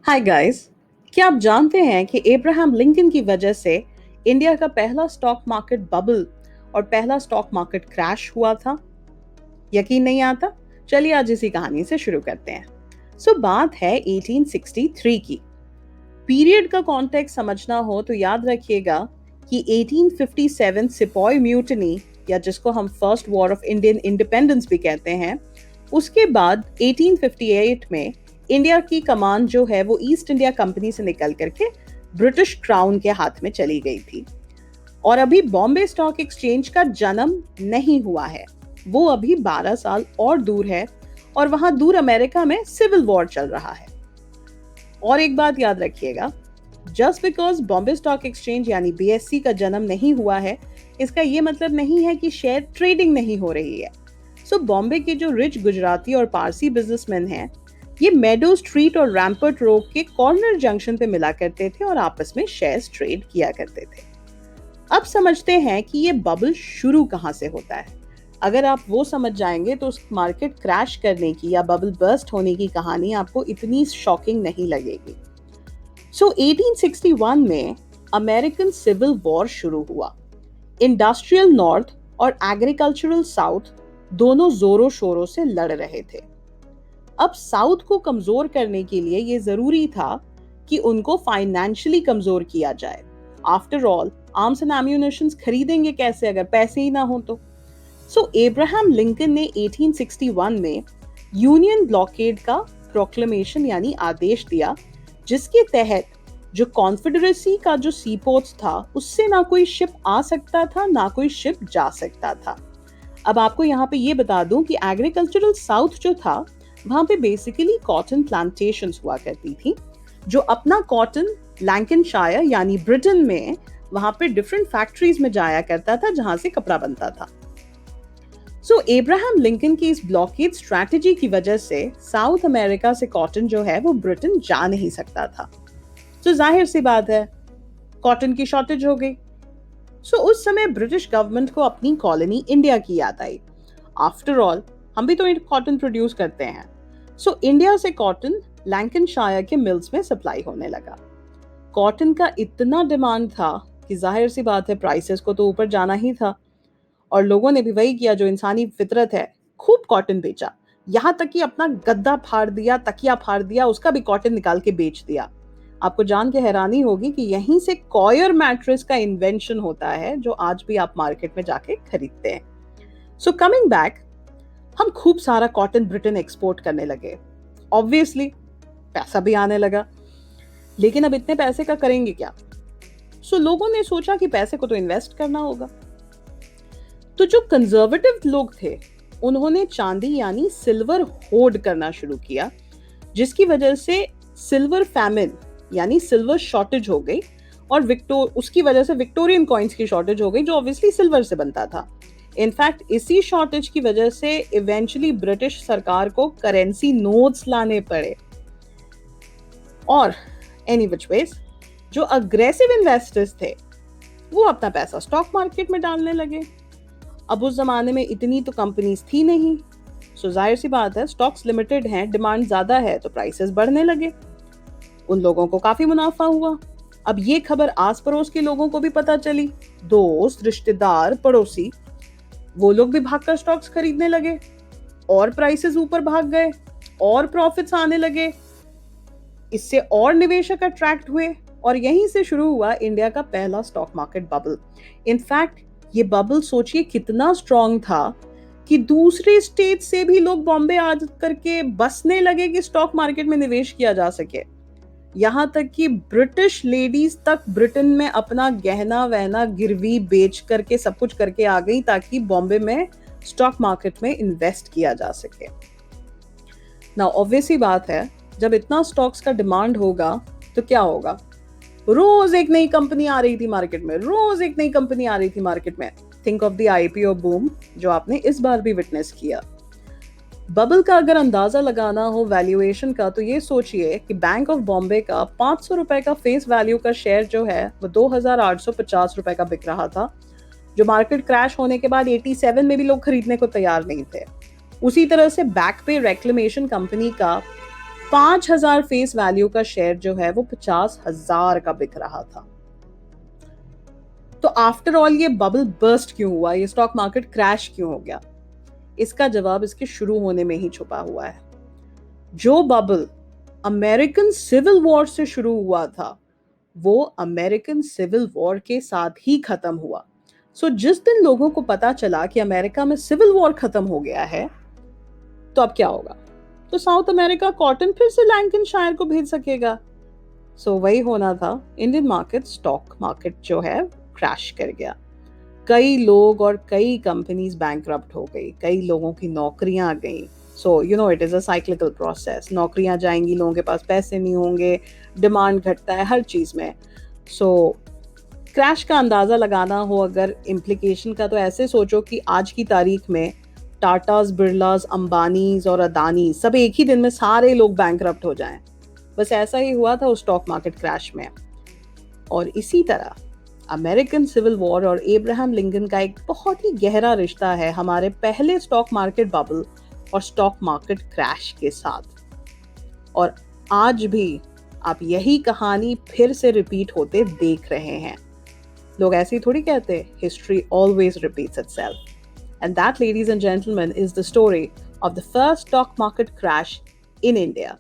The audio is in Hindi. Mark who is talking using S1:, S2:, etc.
S1: Hi guys. क्या आप जानते हैं कि एब्राहम लिंकन की वजह से इंडिया का पहला स्टॉक मार्केट बबल और पहला स्टॉक मार्केट क्रैश हुआ था? यकीन नहीं आता? चलिए आज इसी कहानी से शुरू करते हैं। बात है 1863 की। पीरियड का कॉन्टेक्स्ट समझना हो तो याद रखिएगा कि 1857 सिपॉय म्यूटनी, या जिसको हम first war of Indian independence भी कहते हैं, उसके बाद 1858 में इंडिया की कमान जो है वो ईस्ट इंडिया कंपनी से निकल करके ब्रिटिश क्राउन के हाथ में चली गई थी। और अभी बॉम्बे स्टॉक एक्सचेंज का जन्म नहीं हुआ है, वो अभी 12 साल और दूर है, और वहां दूर अमेरिका में सिविल वॉर चल रहा है। और एक बात याद रखिएगा, just because Bombay stock exchange यानी बीएससी का जन्म नहीं हुआ है, इसका ये मतलब नहीं है कि शेयर ट्रेडिंग नहीं हो रही है। बॉम्बे के जो रिच गुजराती और पारसी बिजनेसमैन हैं, ये मेडो स्ट्रीट और रैम्पर्ट रोड के कॉर्नर जंक्शन पे मिला करते थे और आपस में शेयर्स ट्रेड किया करते थे। अब समझते हैं कि ये बबल शुरू कहाँ से होता है। अगर आप वो समझ जाएंगे तो उस मार्केट क्रैश करने की या बबल बर्स्ट होने की कहानी आपको इतनी शॉकिंग नहीं लगेगी। 1861 में अमेरिकन सिविल वॉर शुरू हुआ। इंडस्ट्रियल नॉर्थ और एग्रीकल्चरल साउथ दोनों जोरों शोरों से लड़ रहे थे। अब साउथ को कमजोर करने के लिए ये जरूरी था कि उनको फाइनेंशियली कमजोर किया जाए। After all, arms and ammunitions खरीदेंगे कैसे अगर पैसे ही ना हो तो? एब्राहम लिंकन ने 1861 में यूनियन ब्लॉकेड का प्रोक्लेमेशन यानी आदेश दिया, जिसके तहत जो कॉन्फेडरेसी का जो सीपोर्ट्स था उससे ना कोई शिप आ सकता था ना कोई शिप जा सकता था। अब आपको यहाँ पे ये बता दूं कि एग्रीकल्चरल साउथ जो था वहां पे बेसिकली कॉटन प्लांटेशंस हुआ करती थी, जो अपना कॉटन लैंकनशायर यानी ब्रिटेन में वहां पे डिफरेंट फैक्ट्रीज में जाया करता था जहां से कपड़ा बनता था। एब्राहम लिंकन की इस ब्लॉकेड स्ट्रैटेजी की वजह से साउथ अमेरिका से कॉटन जो है वो ब्रिटेन जा नहीं सकता था। जाहिर सी बात है, कॉटन की शॉर्टेज हो गई। उस समय ब्रिटिश गवर्नमेंट को अपनी कॉलोनी इंडिया की याद आई। आफ्टर ऑल, हम भी तो कॉटन प्रोड्यूस करते हैं। इंडिया से कॉटन लैंकनशायर के मिल्स में सप्लाई होने लगा। कॉटन का इतना डिमांड था कि जाहिर सी बात है प्राइसेस को तो ऊपर जाना ही था, और लोगों ने भी वही किया जो इंसानी फितरत है, खूब कॉटन बेचा। यहां तक कि अपना गद्दा फाड़ दिया, तकिया फाड़ दिया, उसका भी कॉटन निकाल के बेच दिया। आपको जान के हैरानी होगी कि यहीं से कॉयर मैट्रेस का इन्वेंशन होता है जो आज भी आप मार्केट में जाके खरीदते हैं। कमिंग बैक, हम खूब सारा कॉटन ब्रिटेन एक्सपोर्ट करने लगे। ऑब्वियसली पैसा भी आने लगा, लेकिन अब इतने पैसे का करेंगे क्या? लोगों ने सोचा कि पैसे को तो इन्वेस्ट करना होगा। तो जो कंजर्वेटिव लोग थे उन्होंने चांदी यानी सिल्वर होर्ड करना शुरू किया, जिसकी वजह से सिल्वर फैमिन यानी सिल्वर शॉर्टेज हो गई, और उसकी वजह से विक्टोरियन कॉइन्स की शॉर्टेज हो गई जो ऑब्वियसली सिल्वर से बनता था। इनफैक्ट इसी शॉर्टेज की वजह से इवेंचुअली ब्रिटिश सरकार को करेंसी नोट्स लाने पड़े। और एनी विच वेज, जो अग्रेसिव इन्वेस्टर्स थे वो अपना पैसा स्टॉक मार्केट में डालने लगे। अब उस जमाने में इतनी तो कंपनीज थी नहीं, जाहिर सी बात है स्टॉक्स लिमिटेड हैं, डिमांड ज्यादा है तो प्राइसेस बढ़ने लगे। उन लोगों को काफी मुनाफा हुआ। अब ये खबर आस पड़ोस के लोगों को भी पता चली, दोस्त, रिश्तेदार, पड़ोसी, वो लोग भी भागकर स्टॉक्स खरीदने लगे, और प्राइसेस ऊपर भाग गए, और प्रॉफिट्स आने लगे। इससे और निवेशक अट्रैक्ट हुए, और यहीं से शुरू हुआ इंडिया का पहला स्टॉक मार्केट बबल। इनफैक्ट ये बबल सोचिए कितना स्ट्रॉन्ग था कि दूसरे स्टेट से भी लोग बॉम्बे आ करके बसने लगे कि स्टॉक मार्केट में निवेश किया जा सके। यहां तक कि ब्रिटिश लेडीज तक ब्रिटेन में अपना गहना वहना गिरवी बेच करके सब कुछ करके आ गई ताकि बॉम्बे में स्टॉक मार्केट में इन्वेस्ट किया जा सके। ना ऑब्वियसली बात है, जब इतना स्टॉक्स का डिमांड होगा तो क्या होगा? रोज एक नई कंपनी आ रही थी मार्केट में, रोज एक नई कंपनी आ रही थी मार्केट में। Think of the IPO boom जो आपने इस बार भी विटनेस किया। बबल का अगर अंदाजा लगाना हो वैल्यूएशन का, तो ये सोचिए कि बैंक ऑफ बॉम्बे का 500 रुपए का फेस वैल्यू का शेयर जो है वो 2850 रुपए का बिक रहा था, जो मार्केट क्रैश होने के बाद 87 में भी लोग खरीदने को तैयार नहीं थे। उसी तरह से बैक पे रेक्लेमेशन कंपनी का 5,000 फेस वैल्यू का शेयर जो है वो 50,000 का बिक रहा था। तो आफ्टर ऑल ये बबल बर्स्ट क्यों हुआ, ये स्टॉक मार्केट क्रैश क्यों हो गया? इसका जवाब इसके शुरू होने में ही छुपा हुआ है। जो बबल अमेरिकन सिविल वॉर से शुरू हुआ था, वो अमेरिकन सिविल वॉर के साथ ही खत्म हुआ। जिस दिन लोगों को पता चला कि अमेरिका में सिविल वॉर खत्म हो गया है, तो अब क्या होगा? तो साउथ अमेरिका कॉटन फिर से लैंकनशायर को भेज सकेगा। वही होना था। इंडियन मार्केट, स्टॉक मार्केट जो है, क्रैश कर गया। कई लोग और कई कंपनीज बैंकरप्ट हो गई, कई लोगों की नौकरियां गई। It is a cyclical process. नौकरियां जाएंगी, लोगों के पास पैसे नहीं होंगे, डिमांड घटता है हर चीज में। क्रैश का अंदाजा लगाना हो अगर इम्प्लीकेशन का, तो ऐसे सोचो कि आज की तारीख में टाटाज, बिरलाज, अंबानीज और अदानी सब एक ही दिन में सारे लोग बैंकरप्ट हो जाएं। बस ऐसा ही हुआ था उस स्टॉक मार्केट क्रैश में। और इसी तरह अमेरिकन सिविल वॉर और एब्राहम लिंकन का एक बहुत ही गहरा रिश्ता है हमारे पहले स्टॉक मार्केट बबल और स्टॉक मार्केट क्रैश के साथ। और आज भी आप यही कहानी फिर से रिपीट होते देख रहे हैं। लोग ऐसे ही थोड़ी कहते, history always repeats itself. And that, ladies and gentleman, is the story of the first stock market crash in India.